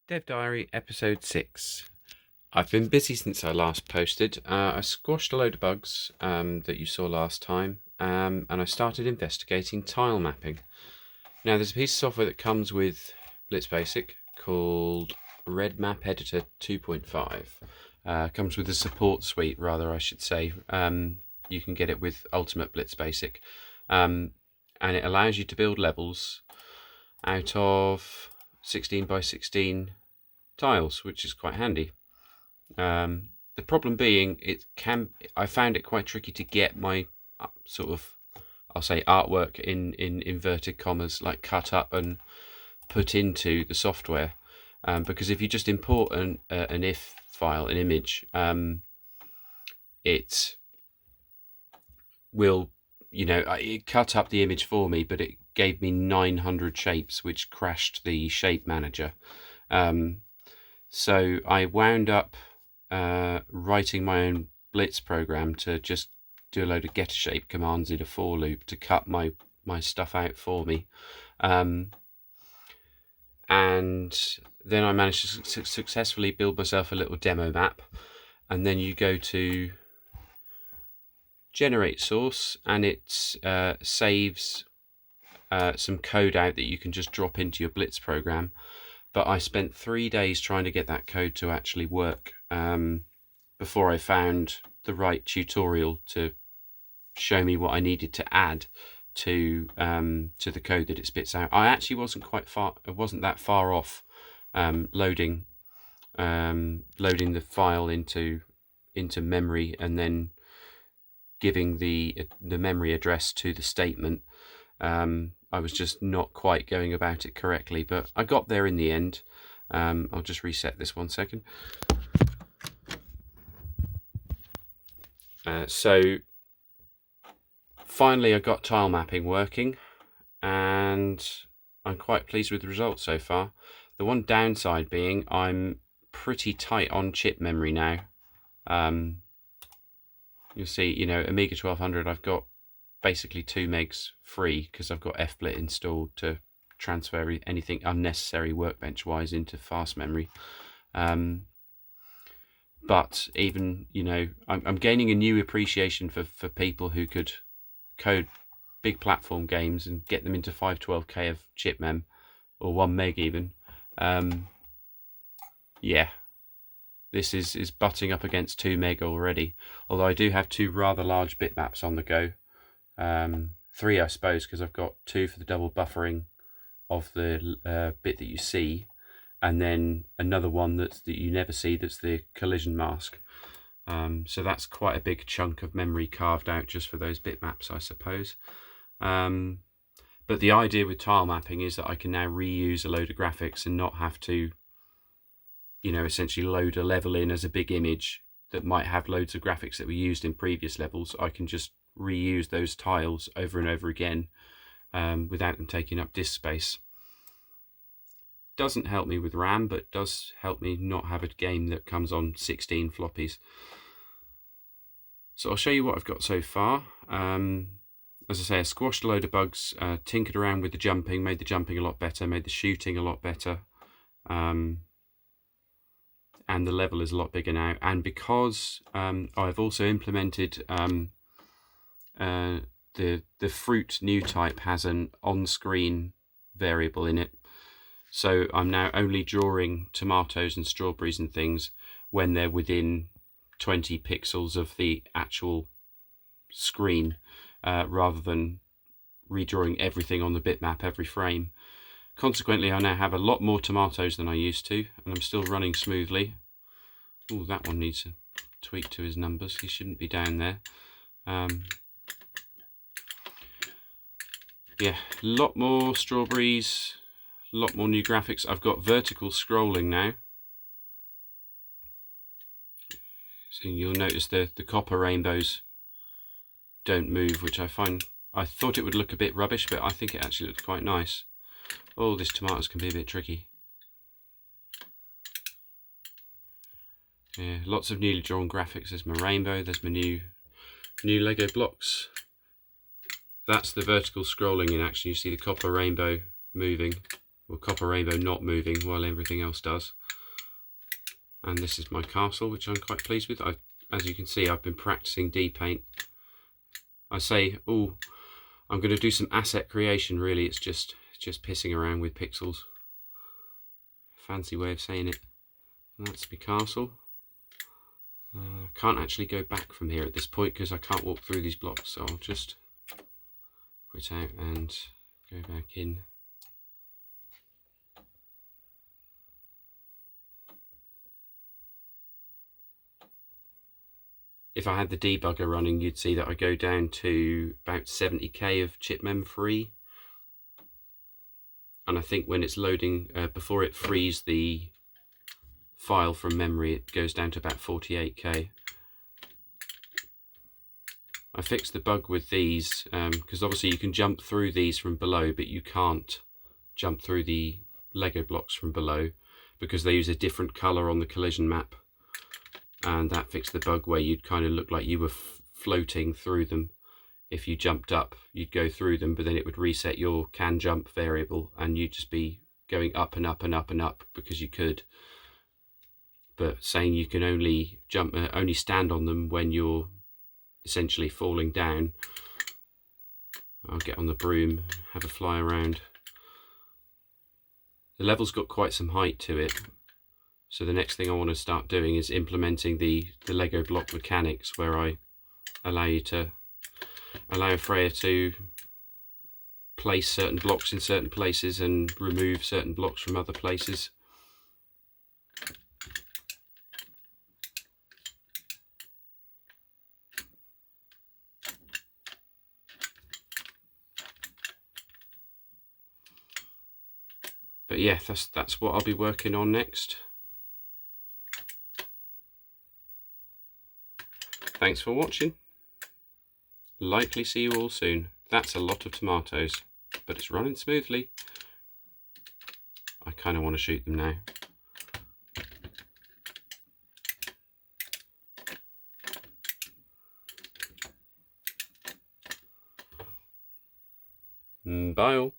Dev Diary episode 6. I've been busy since I last posted. I squashed a load of bugs that you saw last time, and I started investigating tile mapping. Now, there's a piece of software that comes with Blitzbasic called Red Map Editor 2.5. Comes with a support suite, rather, I should say. You can get it with Ultimate Blitzbasic, and it allows you to build levels out of 16 by 16 tiles, which is quite handy. The problem being, I found it quite tricky to get my sort of, I'll say, artwork in inverted commas, like cut up and put into the software, because if you just import an if file, an image, it will, it cut up the image for me, but it gave me 900 shapes, which crashed the shape manager. So I wound up writing my own Blitz program to just do a load of getter shape commands in a for loop to cut my stuff out for me. And then I managed to successfully build myself a little demo map. And then you go to generate source, and it saves some code out that you can just drop into your Blitz program. But I spent 3 days trying to get that code to actually work before I found the right tutorial to show me what I needed to add to the code that it spits out. I actually wasn't that far off loading the file into memory and then giving the memory address to the statement. I was just not quite going about it correctly, but I got there in the end. I'll just reset this 1 second. So finally I got tile mapping working, and I'm quite pleased with the results so far. The one downside being I'm pretty tight on chip memory now. You'll see, Amiga 1200, I've got basically 2 megs free because I've got FBlit installed to transfer anything unnecessary workbench wise into fast memory. But even, I'm gaining a new appreciation for people who could code big platform games and get them into 512K of chip mem, or 1 meg even. Yeah, this is butting up against 2 meg already, although I do have 2 rather large bitmaps on the go. 3, I suppose, because I've got 2 for the double buffering of the bit that you see, and then another one that you never see, that's the collision mask. So that's quite a big chunk of memory carved out just for those bitmaps, I suppose. But the idea with tile mapping is that I can now reuse a load of graphics and not have to, essentially load a level in as a big image that might have loads of graphics that were used in previous levels. I can just reuse those tiles over and over again without them taking up disk space. Doesn't help me with RAM, but does help me not have a game that comes on 16 floppies. So I'll show you what I've got so far. As I say, I squashed a load of bugs, tinkered around with the jumping, made the jumping a lot better, made the shooting a lot better, and the level is a lot bigger now. And because I've also implemented the fruit new type has an on-screen variable in it, so I'm now only drawing tomatoes and strawberries and things when they're within 20 pixels of the actual screen, rather than redrawing everything on the bitmap every frame. Consequently, I now have a lot more tomatoes than I used to, and I'm still running smoothly. Oh, that one needs a tweak to his numbers. He shouldn't be down there. Yeah, a lot more strawberries, a lot more new graphics. I've got vertical scrolling now. So you'll notice the copper rainbows don't move, which I thought it would look a bit rubbish, but I think it actually looks quite nice. Oh, this tomatoes can be a bit tricky. Yeah, lots of newly drawn graphics. There's my rainbow, there's my new Lego blocks. That's the vertical scrolling in action. You see the copper rainbow moving. or copper rainbow not moving while everything else does. And this is my castle, which I'm quite pleased with. As you can see, I've been practicing D-paint. I say, oh, I'm going to do some asset creation. Really, it's just pissing around with pixels. Fancy way of saying it. And that's my castle. I can't actually go back from here at this point because I can't walk through these blocks, so I'll just quit out and go back in. If I had the debugger running, you'd see that I go down to about 70k of chip mem free. And I think when it's loading, before it frees the file from memory, it goes down to about 48k. I fixed the bug with these because obviously you can jump through these from below, but you can't jump through the Lego blocks from below because they use a different color on the collision map. And that fixed the bug where you'd kind of look like you were floating through them. If you jumped up, you'd go through them, but then it would reset your can jump variable and you'd just be going up and up and up and up because you could. But saying you can only jump, only stand on them when you're essentially falling down. I'll get on the broom, have a fly around. The level's got quite some height to it. So the next thing I want to start doing is implementing the Lego block mechanics where I allow Friar to place certain blocks in certain places and remove certain blocks from other places. But yeah, that's what I'll be working on next. Thanks for watching. Likely see you all soon. That's a lot of tomatoes, but it's running smoothly. I kind of want to shoot them now. Bye all.